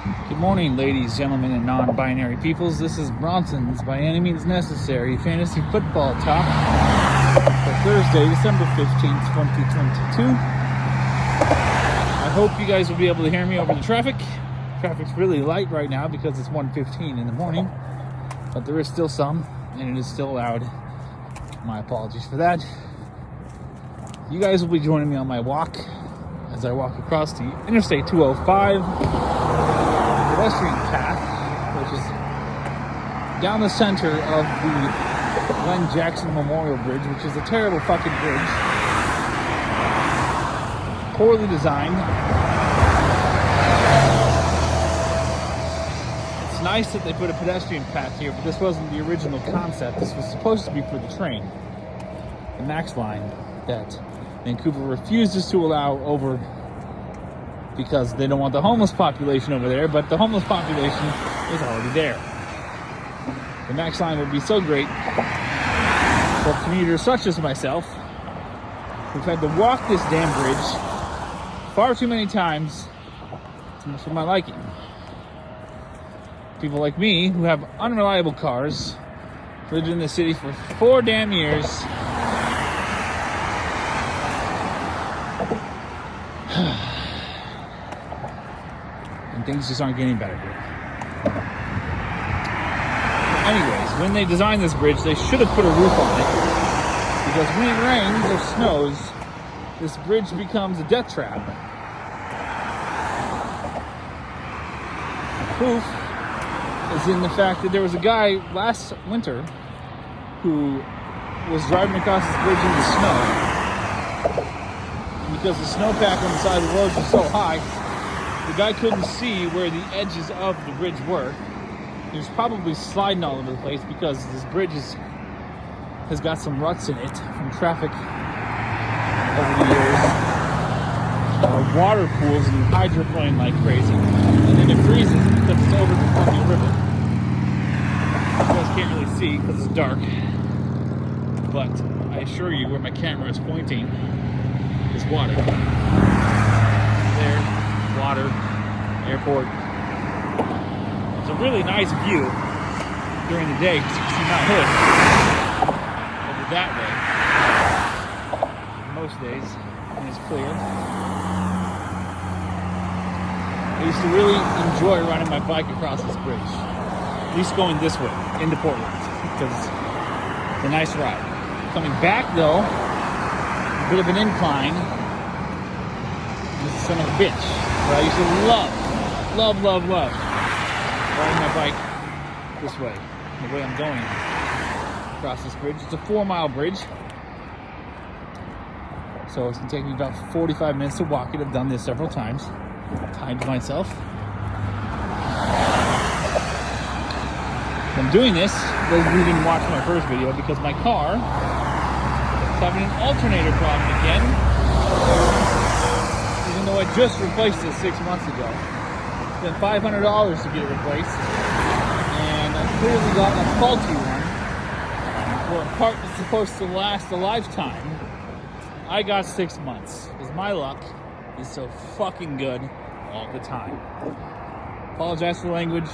Good morning, ladies, gentlemen, and non-binary peoples. This is Bronson's By Any Means Necessary Fantasy Football Talk for Thursday, December 15th, 2022. I hope you guys will be able to hear me over the traffic. Traffic's really light right now because it's 1:15 in the morning, but there is still some, and it is still loud. My apologies for that. You guys will be joining me on my walk as I walk across the Interstate 205 pedestrian path, which is down the center of the Glenn Jackson Memorial Bridge, which is a terrible fucking bridge. Poorly designed. It's nice that they put a pedestrian path here, but this wasn't the original concept. This was supposed to be for the train, the Max line, that Vancouver refuses to allow over because they don't want the homeless population over there, but the homeless population is already there. The Max line would be so great for commuters such as myself who've had to walk this damn bridge far too many times for my liking. People like me who have unreliable cars, lived in the city for 4 damn years, and things just aren't getting better here. Anyways, when they designed this bridge, they should have put a roof on it, because when it rains or snows, this bridge becomes a death trap. The proof is in the fact that there was a guy last winter who was driving across this bridge in the snow. Because the snowpack on the side of the road was so high, the guy couldn't see where the edges of the bridge were. He was probably sliding all over the place because this bridge has got some ruts in it from traffic over the years. Water pools and hydroplane like crazy. And then it freezes because it's over the fucking river. You guys can't really see because it's dark. But I assure you, where my camera is pointing is water. There, water, airport. It's a really nice view during the day because you can see Mount Hood over that way. Most days, when it's clear. I used to really enjoy riding my bike across this bridge. At least going this way, into Portland, because it's a nice ride. Coming back though, a bit of an incline. This is son of a bitch. But I used to love riding my bike this way, the way I'm going across this bridge. It's a 4-mile bridge, so it's gonna take me about 45 minutes to walk it. I've done this several times. Timed myself. I'm doing this, those of you who didn't watch my first video, because my car is having an alternator problem again. Even though I just replaced it 6 months ago. Spent $500 to get it replaced, and I clearly got a faulty one for a part that's supposed to last a lifetime. I got 6 months, because my luck is so fucking good all the time. Apologize for the language.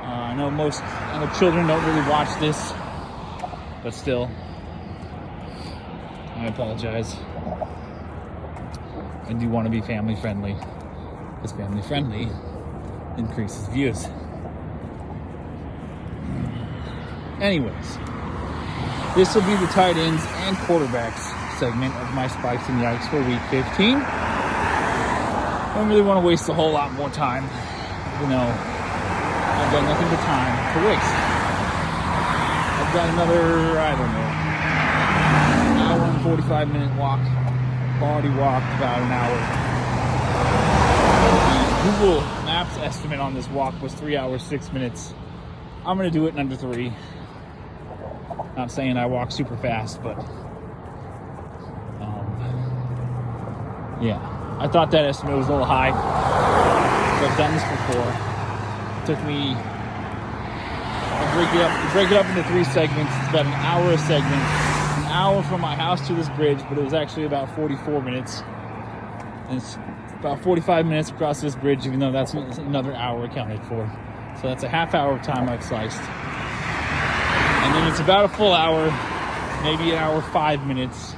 I know children don't really watch this, but still, I apologize. I do want to be family friendly, because family friendly increases views. Anyways, this will be the tight ends and quarterbacks segment of my Spikes and Yikes for week 15. I don't really want to waste a whole lot more time, even though I've got nothing but time to waste. I've got another, I don't know, hour and 45-minute walk. I've already walked about an hour. The Google Maps estimate on this walk was 3 hours, 6 minutes. I'm going to do it in under 3. Not saying I walk super fast, but yeah. I thought that estimate was a little high. I've done this before. It took me, I break it up into 3 segments. It's about an hour a segment. An hour from my house to this bridge, but it was actually about 44 minutes. And it's about 45 minutes across this bridge, even though that's another hour accounted for. So that's a half hour of time I've sliced. And then it's about a full hour, maybe an hour, 5 minutes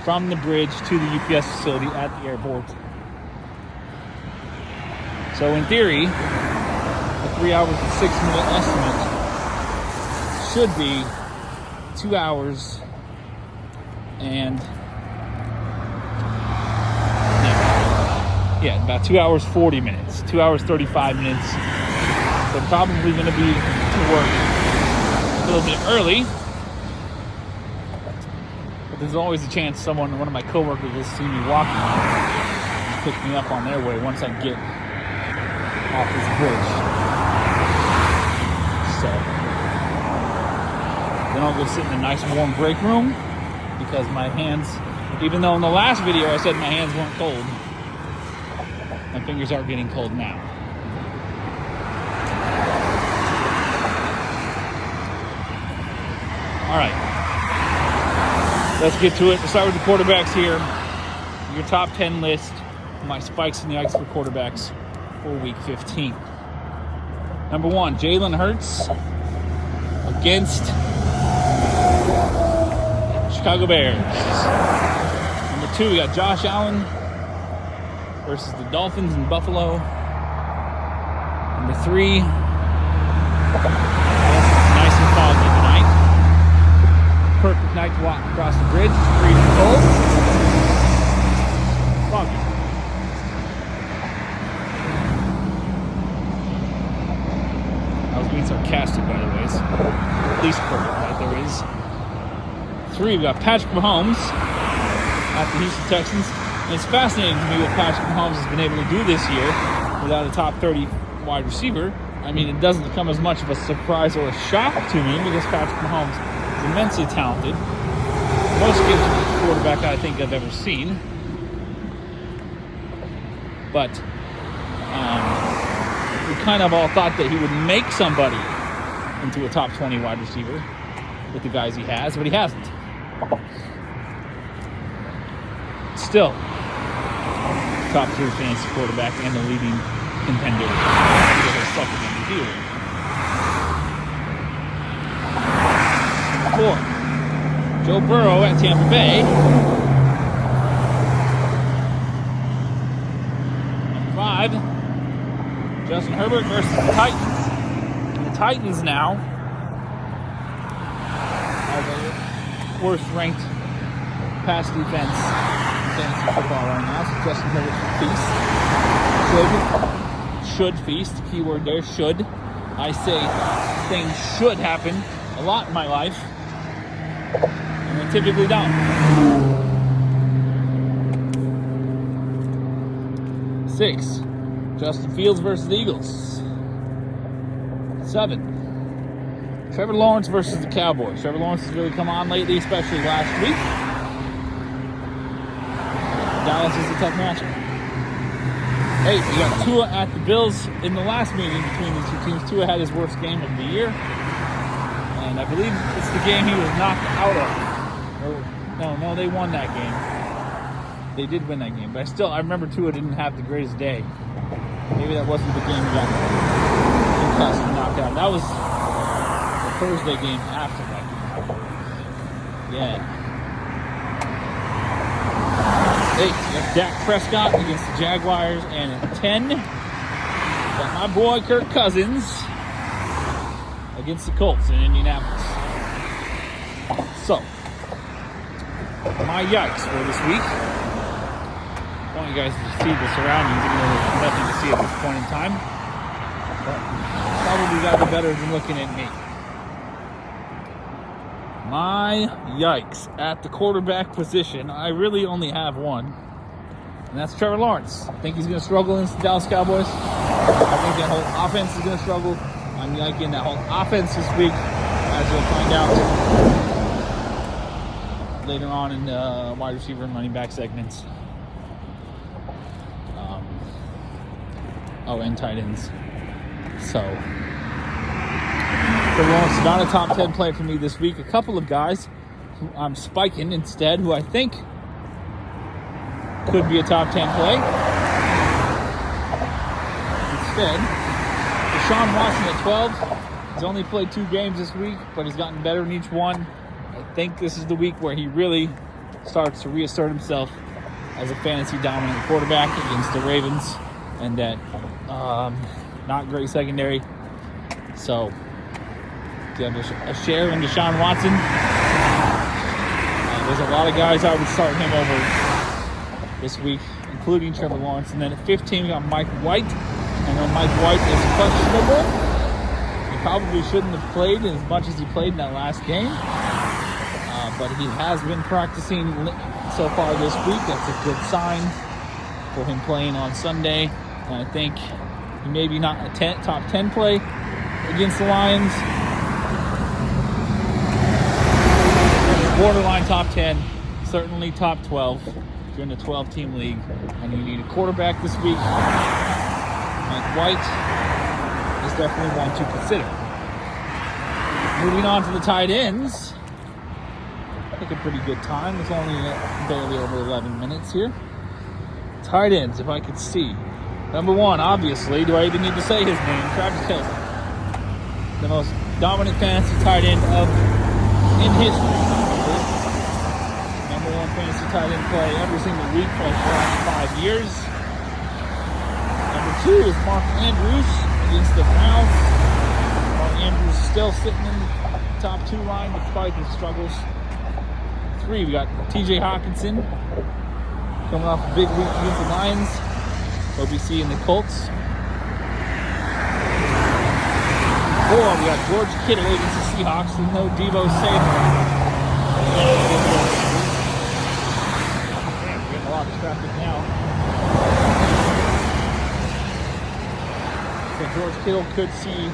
from the bridge to the UPS facility at the airport. So in theory, a 3 hours and 6 minute estimate should be 2 hours and about 2 hours 40 minutes, 2 hours 35 minutes. So probably going to be to work a little bit early. But there's always a chance one of my coworkers will see me walking and pick me up on their way once I get off this bridge. So then I'll go sit in a nice warm break room because my hands, even though in the last video I said my hands weren't cold, my fingers are getting cold now. All right, let's get to it. We'll start with the quarterbacks here. Your top 10 list, my spikes and yikes for quarterbacks for week 15. Number 1, Jalen Hurts against Chicago Bears. Number 2, we got Josh Allen versus the Dolphins in Buffalo. Number 3, nice and foggy tonight. Perfect night to walk across the bridge. Freezing cold. Foggy. I was being sarcastic, by the way. It's the least perfect night there is. 3, we got Patrick Mahomes at the Houston Texans. And it's fascinating to me what Patrick Mahomes has been able to do this year without a top 30 wide receiver. I mean, it doesn't come as much of a surprise or a shock to me because Patrick Mahomes is immensely talented. Most gifted quarterback I think I've ever seen. But we kind of all thought that he would make somebody into a top 20 wide receiver with the guys he has, but he hasn't. Still, top 3 fantasy quarterback and the leading contender. Second in the field. 4, Joe Burrow at Tampa Bay. Number 5, Justin Herbert versus the Titans. The Titans now are the worst ranked pass defense fantasy football right now, so Justin Herbert should feast. Keyword there, should. I say things should happen a lot in my life, and they typically don't. 6, Justin Fields versus the Eagles. 7, Trevor Lawrence versus the Cowboys. Trevor Lawrence has really come on lately, especially last week. Dallas is a tough matchup. 8, we got Tua at the Bills. In the last meeting between these two teams, Tua had his worst game of the year. And I believe it's the game he was knocked out of. No, they won that game. They did win that game. But I remember Tua didn't have the greatest day. Maybe that wasn't the game he got concussed and knocked out. That was the Thursday game after that game. Yeah. 8, we got Dak Prescott against the Jaguars, and at 10, got my boy Kirk Cousins against the Colts in Indianapolis. So, my yikes for this week. I want you guys to see the surroundings, even though there's nothing to see at this point in time. But probably got to be better than looking at me. My yikes at the quarterback position. I really only have one, and that's Trevor Lawrence. I think he's going to struggle against the Dallas Cowboys. I think that whole offense is going to struggle. I'm liking that whole offense this week, as you'll find out later on in the wide receiver and running back segments. And tight ends. So, Trevor Lawrence is not a top 10 player for me this week. A couple of guys who I'm spiking instead, who I think could be a top 10 play. instead. Deshaun Watson at 12. He's only played 2 games this week, but he's gotten better in each one. I think this is the week where he really starts to reassert himself as a fantasy dominant quarterback against the Ravens and that not great secondary. So, get a share in Deshaun Watson. There's a lot of guys I would start him over this week, including Trevor Lawrence. And then at 15, we got Mike White. I know Mike White is questionable. He probably shouldn't have played as much as he played in that last game. But he has been practicing so far this week. That's a good sign for him playing on Sunday. And I think he may be not a top 10 play against the Lions. Borderline top 10, certainly top 12 if you're in a 12-team league and you need a quarterback this week. Mike White is definitely one to consider. Moving on to the tight ends. I think a pretty good time. It's only barely over 11 minutes here. Tight ends, if I could see. Number 1, obviously, do I even need to say his name? Travis Kelce. The most dominant fantasy tight end in history. Number 1 fantasy tight end play every single week for the last 5 years. Number 2 is Mark Andrews against the Browns. Mark Andrews still sitting in the top 2 line despite his struggles. 3, we got TJ Hawkinson coming off a big week against the Lions. OBC and the Colts. 4, we got George Kittle against the Seahawks with no Deebo Samuel. We're getting a lot of traffic now. So George Kittle could see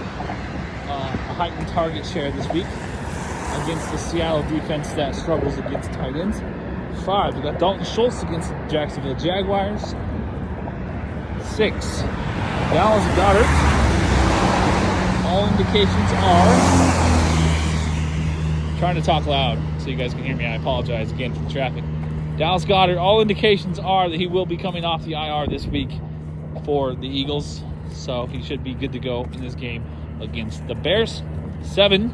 a heightened target share this week against the Seattle defense that struggles against tight ends. 5, we got Dalton Schultz against the Jacksonville Jaguars. 6, Dallas Goedert. All indications are... I'm trying to talk loud so you guys can hear me. I apologize again for the traffic. Dallas Goedert, all indications are that he will be coming off the IR this week for the Eagles. So he should be good to go in this game against the Bears. 7,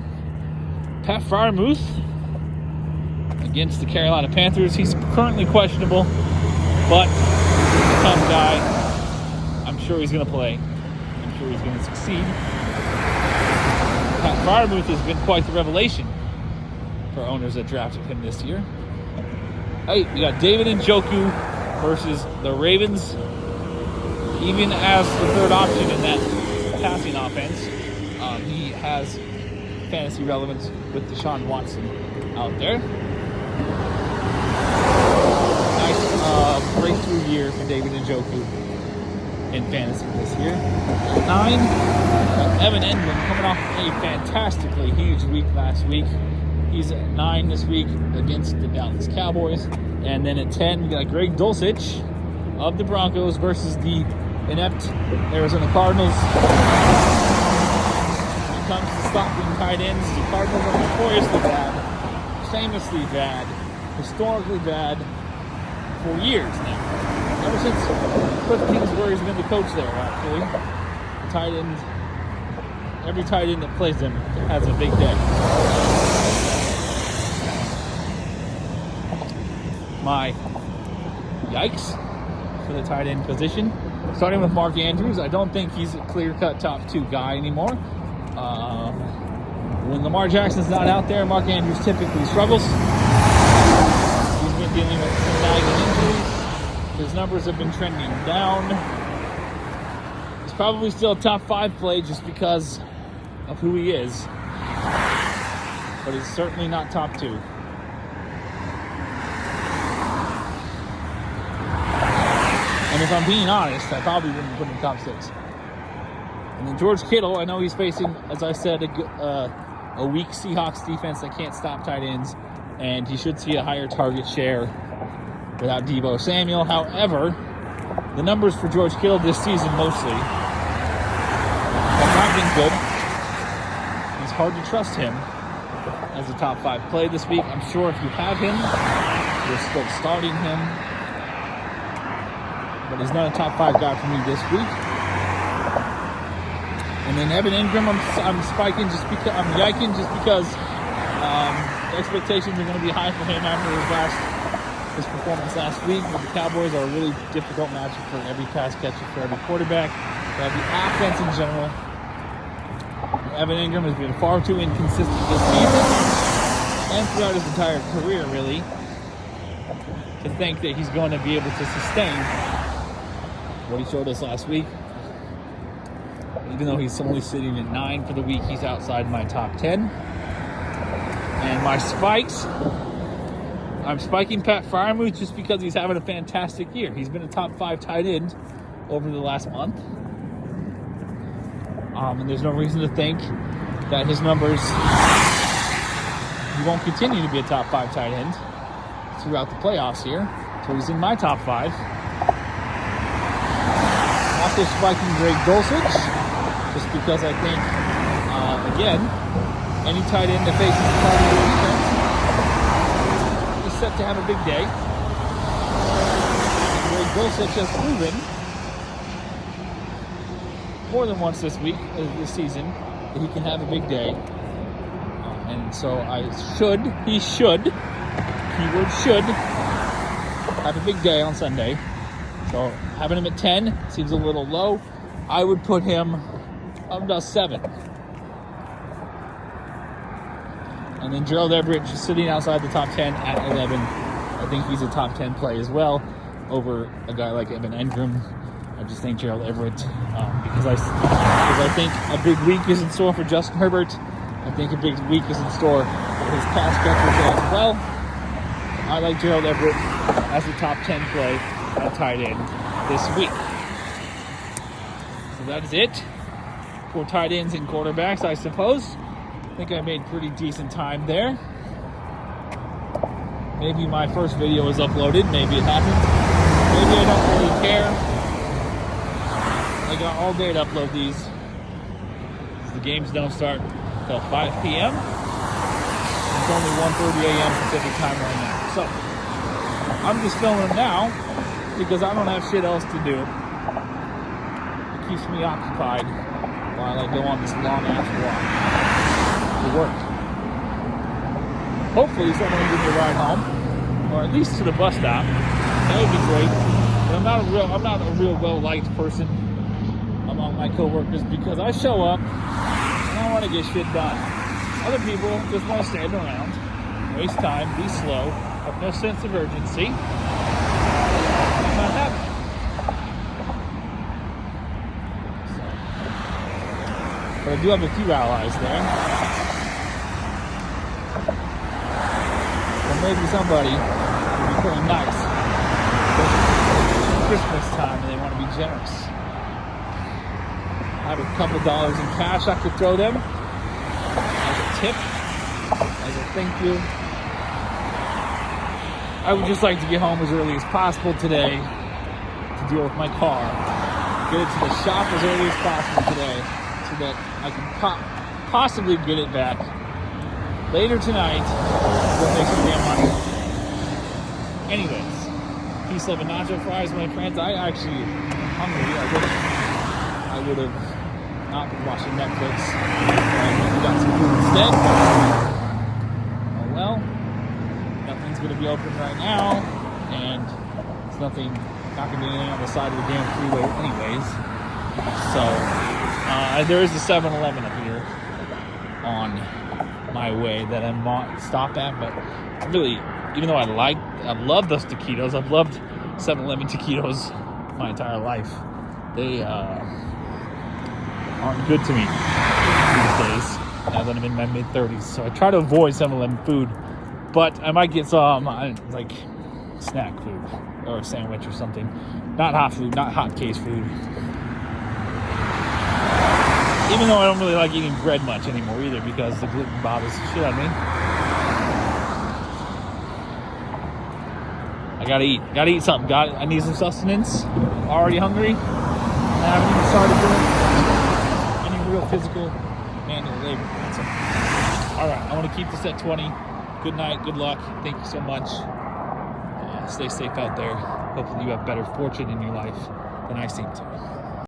Pat Freiermuth against the Carolina Panthers. He's currently questionable, but he's a tough guy. I'm sure he's going to play. I'm sure he's going to succeed. Pat Freiermuth has been quite the revelation for owners that drafted him this year. 8, we got David Njoku versus the Ravens. Even as the third option in that passing offense, he has fantasy relevance with Deshaun Watson out there. Nice breakthrough year for David Njoku in fantasy this year. 9, Evan Engram coming off a fantastically huge week last week. He's at 9 this week against the Dallas Cowboys. And then at 10, we got Greg Dulcich of the Broncos versus the inept Arizona Cardinals. When it comes to stopping tight ends, the Cardinals are notoriously bad, famously bad, historically bad for years now. Ever since Cliff Kingsbury's been the coach there, actually. Tight ends, every tight end that plays them has a big day. My yikes for the tight end position. Starting with Mark Andrews, I don't think he's a clear-cut top 2 guy anymore. When Lamar Jackson's not out there, Mark Andrews typically struggles. He's been dealing with some nagging injuries. His numbers have been trending down. He's probably still a top 5 play just because of who he is. But he's certainly not top 2. And if I'm being honest, I probably wouldn't put him in top 6. And then George Kittle, I know he's facing, as I said, a weak Seahawks defense that can't stop tight ends, and he should see a higher target share without Deebo Samuel. However, the numbers for George Kittle this season mostly have not been good. It's hard to trust him as a top 5 play this week. I'm sure if you have him, you're still starting him. But he's not a top 5 guy for me this week. then Evan Ingram, I'm spiking just because I'm yiking just because expectations are going to be high for him after his performance last week. But the Cowboys are a really difficult matchup for every pass catcher, for every quarterback, for every offense in general. Evan Ingram has been far too inconsistent this season and throughout his entire career, really, to think that he's going to be able to sustain what he showed us last week. Even though he's only sitting at 9 for the week, he's outside my top 10. And my spikes, I'm spiking Pat Freiermuth just because he's having a fantastic year. He's been a top 5 tight end over the last month. And there's no reason to think that his numbers, he won't continue to be a top 5 tight end throughout the playoffs here. So he's in my top 5. Also spiking Greg Dulcich, just because I think, again, any tight end that faces the Cardinals defense is set to have a big day. And Greg Dulcich has proven more than once this season, that he can have a big day. And so he should have a big day on Sunday. So having him at 10 seems a little low. I would put him about 7. And then Gerald Everett just sitting outside the top 10 at 11. I think he's a top 10 play as well over a guy like Evan Ingram. I just think Gerald Everett, because I think a big week is in store for Justin Herbert. I think a big week is in store for his pass catchers as well. I like Gerald Everett as a top 10 play at tight end this week. So that is it for tight ends and quarterbacks, I suppose. I think I made pretty decent time there. Maybe my first video is uploaded, maybe it hasn't. Maybe I don't really care. I got all day to upload these. The games don't start until 5 p.m. It's only 1:30 a.m. Pacific time right now. So I'm just filming them now because I don't have shit else to do. It keeps me occupied while I go on this long ass walk to work. Hopefully someone will give me a ride home, or at least to the bus stop. That would be great. But I'm not a real well-liked person among my coworkers because I show up and I want to get shit done. Other people just want to stand around, waste time, be slow, have no sense of urgency. I'm not happy. But I do have a few allies there. So maybe somebody will be feeling nice. It's Christmas time and they want to be generous. I have a couple dollars in cash I could throw them as a tip, as a thank you. I would just like to get home as early as possible today to deal with my car. Get it to the shop as early as possible today so that I can possibly get it back later tonight. We'll make some damn money. Anyways, piece of nacho fries, my friends. I actually am hungry. I would have not been watching Netflix and we got some food instead. Oh well, nothing's going to be open right now, and it's not going to be anything on the side of the damn freeway anyways. So there is a 7-Eleven up here on my way that I might stop at, but really, even though I love those taquitos, I've loved 7-Eleven taquitos my entire life. They aren't good to me these days, now that I'm in my mid-30s. So I try to avoid 7-Eleven food, but I might get some like snack food or a sandwich or something. Not hot food, not hot case food. Even though I don't really like eating bread much anymore either because the gluten bothers the shit out of me. I gotta eat something. I need some sustenance. Already hungry. I haven't even started doing any real physical manual labor. So, all right, I want to keep this at 20. Good night, good luck. Thank you so much. Stay safe out there. Hopefully you have better fortune in your life than I seem to.